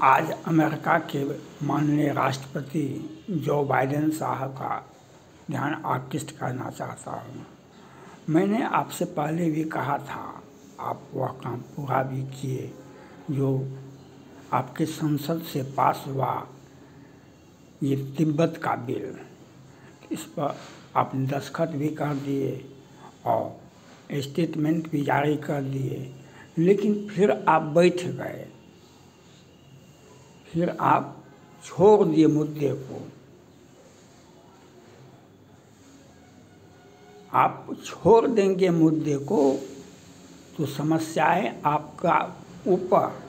आज अमेरिका के माननीय राष्ट्रपति जो बाइडेन साहब का ध्यान आकृष्ट करना चाहता हूँ। मैंने आपसे पहले भी कहा था, आप वह काम पूरा भी किए जो आपके संसद से पास हुआ, ये तिब्बत का बिल। इस पर आपने दस्तखत भी कर दिए और स्टेटमेंट भी जारी कर दिए, लेकिन फिर आप बैठ गए, फिर आप छोड़ दिए मुद्दे को। आप छोड़ देंगे मुद्दे को तो समस्याएं आपका ऊपर,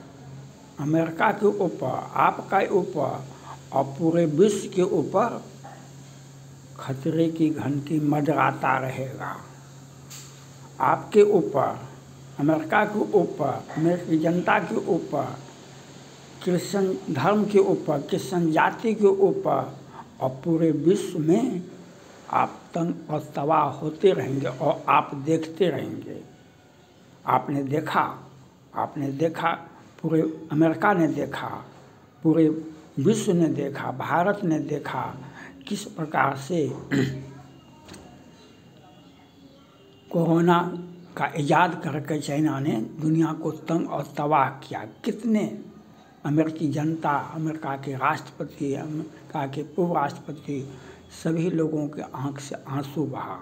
अमेरिका के ऊपर, आपका ऊपर और पूरे विश्व के ऊपर खतरे की घंटी मंडराता रहेगा। आपके ऊपर, अमेरिका के ऊपर, अमेरिकी जनता के ऊपर, क्रिश्चियन धर्म के ऊपर, क्रिश्चियन जाति के ऊपर और पूरे विश्व में आप तंग और तबाह होते रहेंगे और आप देखते रहेंगे। आपने देखा, पूरे अमेरिका ने देखा, पूरे विश्व ने देखा, भारत ने देखा किस प्रकार से कोरोना का इजाद करके चाइना ने दुनिया को तंग और तबाह किया। कितने अमेरिकी जनता, अमेरिका के राष्ट्रपति, अमेरिका के पूर्व राष्ट्रपति, सभी लोगों के आंख से आंसू बहा।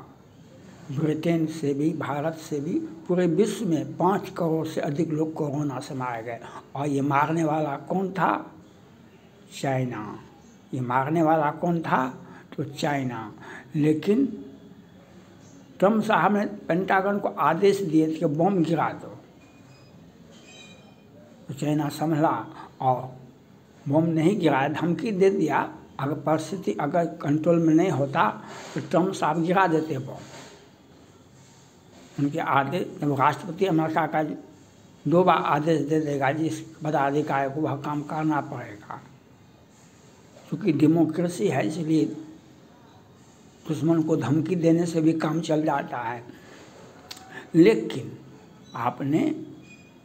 ब्रिटेन से भी, भारत से भी, पूरे विश्व में 5 करोड़ से अधिक लोग कोरोना से मारे गए। और ये मारने वाला कौन था? चाइना। ये मारने वाला कौन था? तो चाइना। लेकिन ट्रम्प साहब ने पेंटागन को आदेश दिए थे कि बम गिरा दो, तो चाइना संभला और बम नहीं गिराया, धमकी दे दिया। अगर परिस्थिति अगर कंट्रोल में नहीं होता तो ट्रम्प साहब गिरा देते बम। उनके आदेश, जब राष्ट्रपति अमेरिका का 2 बार आदेश दे देगा, जिस पदाधिकारी को वह काम करना पड़ेगा। क्योंकि डेमोक्रेसी है, इसलिए दुश्मन को धमकी देने से भी काम चल जाता है। लेकिन आपने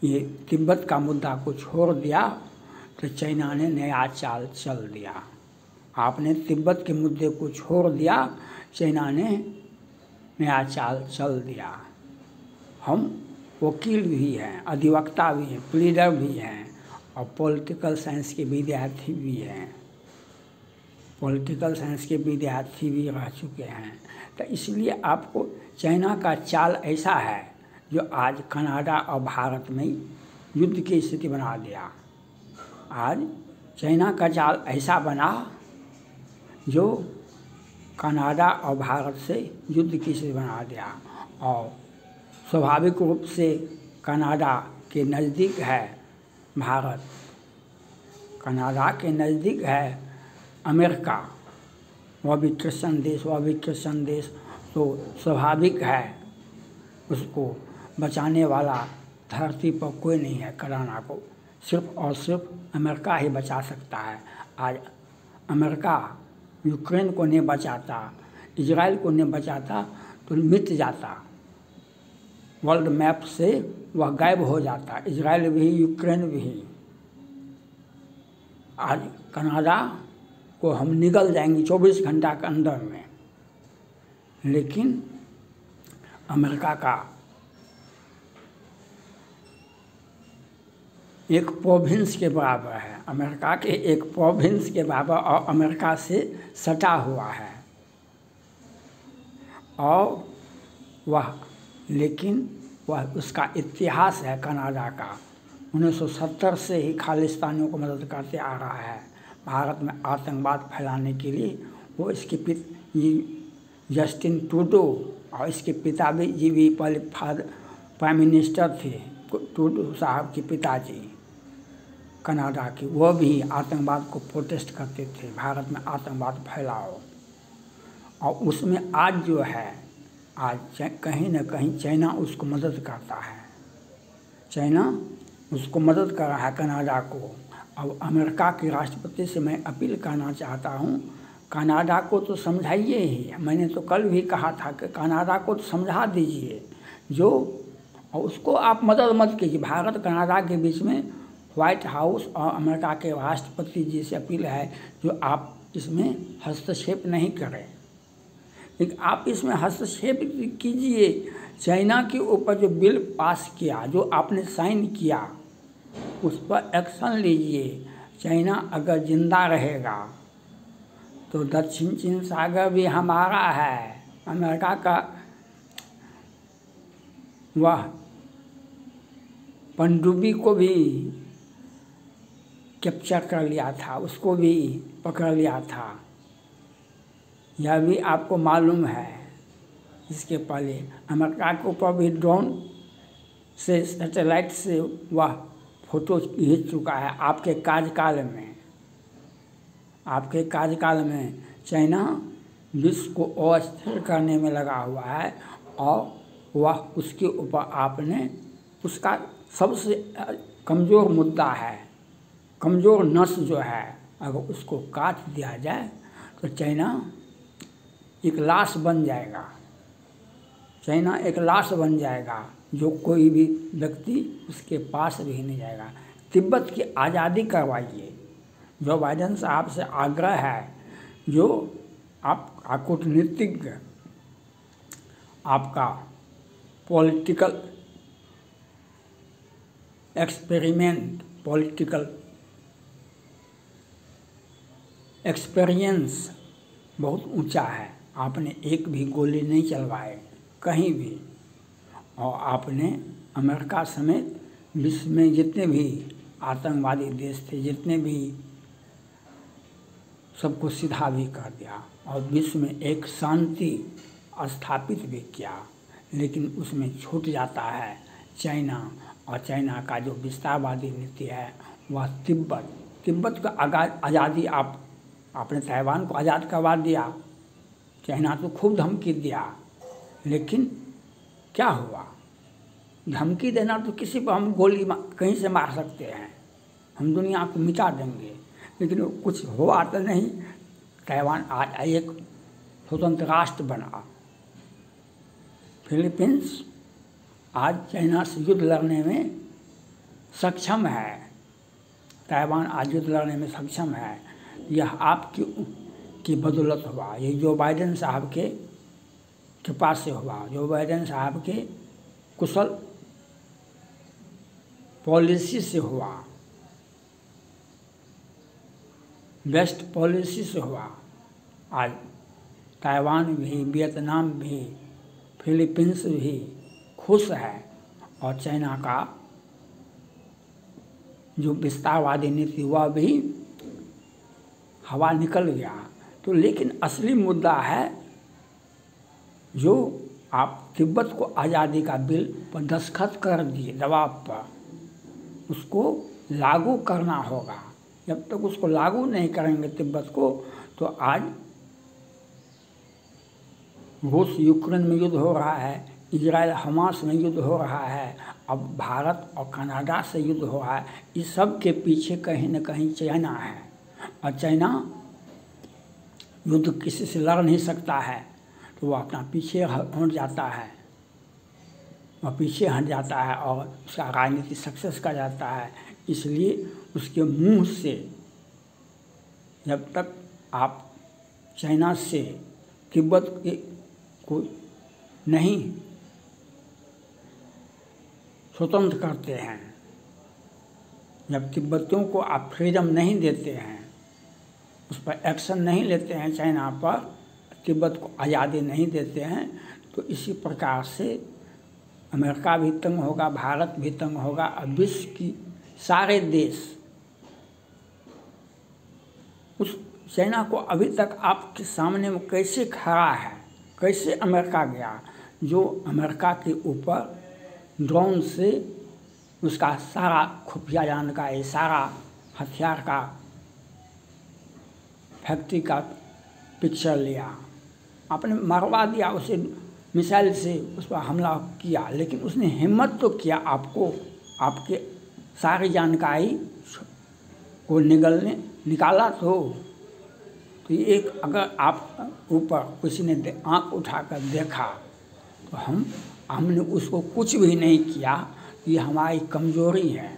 ये तिब्बत का मुद्दा को छोड़ दिया तो चाइना ने नया चाल चल दिया। आपने तिब्बत के मुद्दे को छोड़ दिया, चाइना ने नया चाल चल दिया। हम वकील भी हैं, अधिवक्ता भी हैं, प्लीडर भी हैं और पॉलिटिकल साइंस के विद्यार्थी भी हैं। पॉलिटिकल साइंस के विद्यार्थी भी रह चुके हैं। तो इसलिए आपको चाइना का चाल ऐसा है जो आज कनाडा और भारत में युद्ध की स्थिति बना दिया। आज चाइना का चाल ऐसा बना जो कनाडा और भारत से युद्ध की स्थिति बना दिया। और स्वाभाविक रूप से कनाडा के नज़दीक है भारत, कनाडा के नज़दीक है अमेरिका, वह भी क्रिश्चियन देश, तो स्वाभाविक है उसको बचाने वाला धरती पर कोई नहीं है। कोरोना को सिर्फ और सिर्फ अमेरिका ही बचा सकता है। आज अमेरिका यूक्रेन को नहीं बचाता, इजराइल को नहीं बचाता तो मिट जाता, वर्ल्ड मैप से वह गायब हो जाता, इजराइल भी, यूक्रेन भी। आज कनाडा को हम निगल जाएंगे 24 घंटा के अंदर में। लेकिन अमेरिका का एक प्रोविंस के बराबर है, अमेरिका के एक प्रोविंस के बराबर और अमेरिका से सटा हुआ है। और लेकिन वह उसका इतिहास है कनाडा का, 1970 से ही खालिस्तानियों को मदद करते आ रहा है। भारत में आतंकवाद फैलाने के लिए वो इसके जस्टिन ट्रूडो और इसके पिता जी भी पहले प्राइम मिनिस्टर थे, ट्रूडो साहब के पिताजी कनाडा के, वो भी आतंकवाद को प्रोटेस्ट करते थे, भारत में आतंकवाद फैलाओ। और उसमें आज जो है, आज कहीं ना कहीं चाइना उसको मदद करता है, चाइना उसको मदद कर रहा है कनाडा को। अब अमेरिका के राष्ट्रपति से मैं अपील करना चाहता हूँ, कनाडा को तो समझाइए ही। मैंने तो कल भी कहा था कि कनाडा को तो समझा दीजिए, जो और उसको आप मदद मत कीजिए। भारत कनाडा के बीच में व्हाइट हाउस और अमेरिका के राष्ट्रपति जी से अपील है जो आप इसमें हस्तक्षेप नहीं करें, लेकिन आप इसमें हस्तक्षेप कीजिए। चाइना के ऊपर जो बिल पास किया, जो आपने साइन किया, उस पर एक्शन लीजिए। चाइना अगर जिंदा रहेगा तो दक्षिण चीन सागर भी हमारा है। अमेरिका का वह पनडुब्बी को भी कैप्चर कर लिया था, उसको भी पकड़ लिया था, यह भी आपको मालूम है। इसके पहले अमेरिका के ऊपर भी ड्रोन से, सैटेलाइट से वह फोटो खींच चुका है आपके कार्यकाल में। आपके कार्यकाल में चाइना विश्व को अस्थिर करने में लगा हुआ है और वह उसके ऊपर आपने, उसका सबसे कमज़ोर मुद्दा है, कमज़ोर नस जो है, अगर उसको काट दिया जाए तो चाइना एक लाश बन जाएगा। चाइना एक लाश बन जाएगा जो कोई भी व्यक्ति उसके पास भी नहीं जाएगा। तिब्बत की आज़ादी करवाइए। जो बाइडेन साहब से आग्रह है, जो आप कूटनीतिज्ञ, आपका पॉलिटिकल एक्सपेरिमेंट, पॉलिटिकल एक्सपीरियंस बहुत ऊंचा है। आपने एक भी गोली नहीं चलवाए कहीं भी, और आपने अमेरिका समेत विश्व में जितने भी आतंकवादी देश थे, जितने भी, सबको सीधा भी कर दिया और विश्व में एक शांति स्थापित भी किया। लेकिन उसमें छूट जाता है चाइना, और चाइना का जो विस्तारवादी नीति है वह तिब्बत का आज़ादी आपने ताइवान को आज़ाद करवा दिया। चाइना तो खूब धमकी दिया, लेकिन क्या हुआ? धमकी देना तो किसी पर हम गोली कहीं से मार सकते हैं, हम दुनिया को मिटा देंगे, लेकिन कुछ हुआ तो नहीं। ताइवान आज एक स्वतंत्र राष्ट्र बना। फिलीपींस आज चाइना से युद्ध लड़ने में सक्षम है। ताइवान आज युद्ध लड़ने में सक्षम है। यह आपकी बदौलत हुआ। ये जो बाइडेन साहब के कृपा से हुआ, जो बाइडेन साहब के कुशल पॉलिसी से हुआ, बेस्ट पॉलिसी से हुआ। आज ताइवान भी, वियतनाम भी, फिलीपींस भी खुश है, और चाइना का जो विस्तारवादी नीति हुआ भी हवा निकल गया। तो लेकिन असली मुद्दा है जो आप तिब्बत को आज़ादी का बिल पर दस्तखत कर दिए दबाव पर, उसको लागू करना होगा। जब तक उसको लागू नहीं करेंगे तिब्बत को, तो आज रूस यूक्रेन में युद्ध हो रहा है, इजराइल हमास में युद्ध हो रहा है, अब भारत और कनाडा से युद्ध हो रहा है। इस सब के पीछे कहीं न कहीं चाइना है, और चाइना युद्ध किसी से लड़ नहीं सकता है, तो वह अपना पीछे हट जाता है, वह पीछे हट जाता है और उसका राजनीति सक्सेस कर जाता है। इसलिए उसके मुंह से जब तक आप चाइना से तिब्बत को नहीं स्वतंत्र करते हैं, जब तिब्बतियों को आप फ्रीडम नहीं देते हैं, उस पर एक्शन नहीं लेते हैं, चाइना पर तिब्बत को आज़ादी नहीं देते हैं, तो इसी प्रकार से अमेरिका भी तंग होगा, भारत भी तंग होगा, और विश्व की सारे देश उस चाइना को अभी तक आपके सामने में कैसे खड़ा है, कैसे अमेरिका गया, जो अमेरिका के ऊपर ड्रोन से उसका सारा खुफिया जानकारी, सारा हथियार का फैक्ट्री का पिक्चर लिया, आपने मरवा दिया उसे, मिसाइल से उस पर हमला किया, लेकिन उसने हिम्मत तो किया आपको, आपके सारी जानकारी को निकाला तो ये एक, अगर आप ऊपर किसी ने आँख उठाकर देखा तो हमने उसको कुछ भी नहीं किया, ये हमारी कमजोरी है,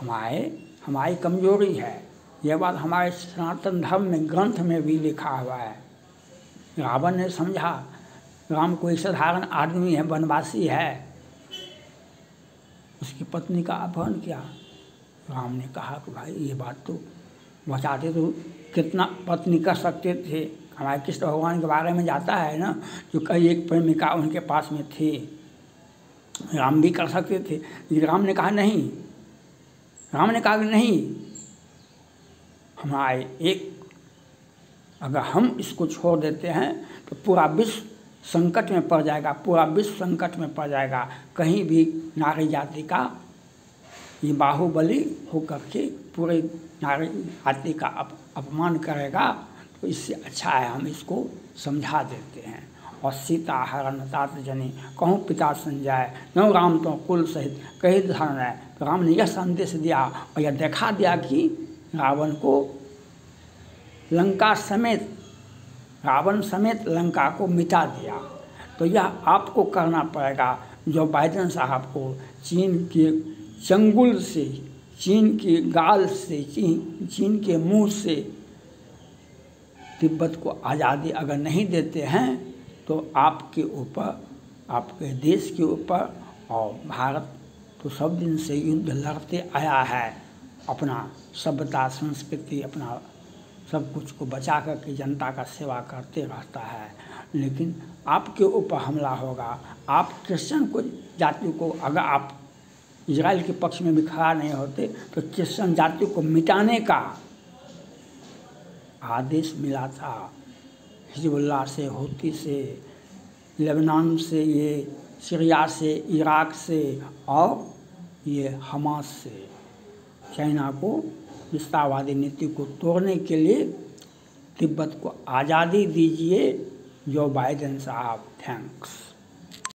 हमारी कमजोरी है। यह बात हमारे सनातन धर्म में ग्रंथ में भी लिखा हुआ है। रावण ने समझा राम कोई साधारण आदमी है, वनवासी है, उसकी पत्नी का अपहरण किया। राम ने कहा कि भाई ये बात तो बचाते तो कितना पत्नी कर सकते थे। हमारे कृष्ण भगवान के बारे में जाता है ना, जो कई एक प्रेमिका उनके पास में थी, राम भी कर सकते थे। लेकिन राम ने कहा नहीं, राम ने कहा कि नहीं, हमारे एक, अगर हम इसको छोड़ देते हैं तो पूरा विश्व संकट में पड़ जाएगा, पूरा विश्व संकट में पड़ जाएगा। कहीं भी नारी जाति का ये बाहुबली होकर के पूरे नारी जाति का अपमान करेगा, तो इससे अच्छा है हम इसको समझा देते हैं। और सीता हरण तात जनी कहूँ पिता संजय, नो राम तो कुल सहित कही धर्म है। तो राम ने यह संदेश दिया और यह दिखा दिया कि रावण को लंका समेत, रावण समेत लंका को मिटा दिया। तो यह आपको करना पड़ेगा। जो बाइडेन साहब को चीन के चंगुल से, चीन के गाल से, चीन के मुंह से तिब्बत को आज़ादी अगर नहीं देते हैं तो आपके ऊपर, आपके देश के ऊपर, और भारत तो सब दिन से युद्ध लड़ते आया है, अपना सभ्यता संस्कृति अपना सब कुछ को बचा करके जनता का सेवा करते रहता है। लेकिन आपके ऊपर हमला होगा। आप क्रिश्चियन को जाति को, अगर आप इजराइल के पक्ष में भी खड़ा नहीं होते तो क्रिश्चियन जाति को मिटाने का आदेश मिला था। हिजबुल्लाह से, हूती से, लेबनान से, ये सीरिया से, इराक से और ये हमास से, चाइना को विस्तारवादी नीति को तोड़ने के लिए तिब्बत को आज़ादी दीजिए। जो बाइडेन साहब, थैंक्स।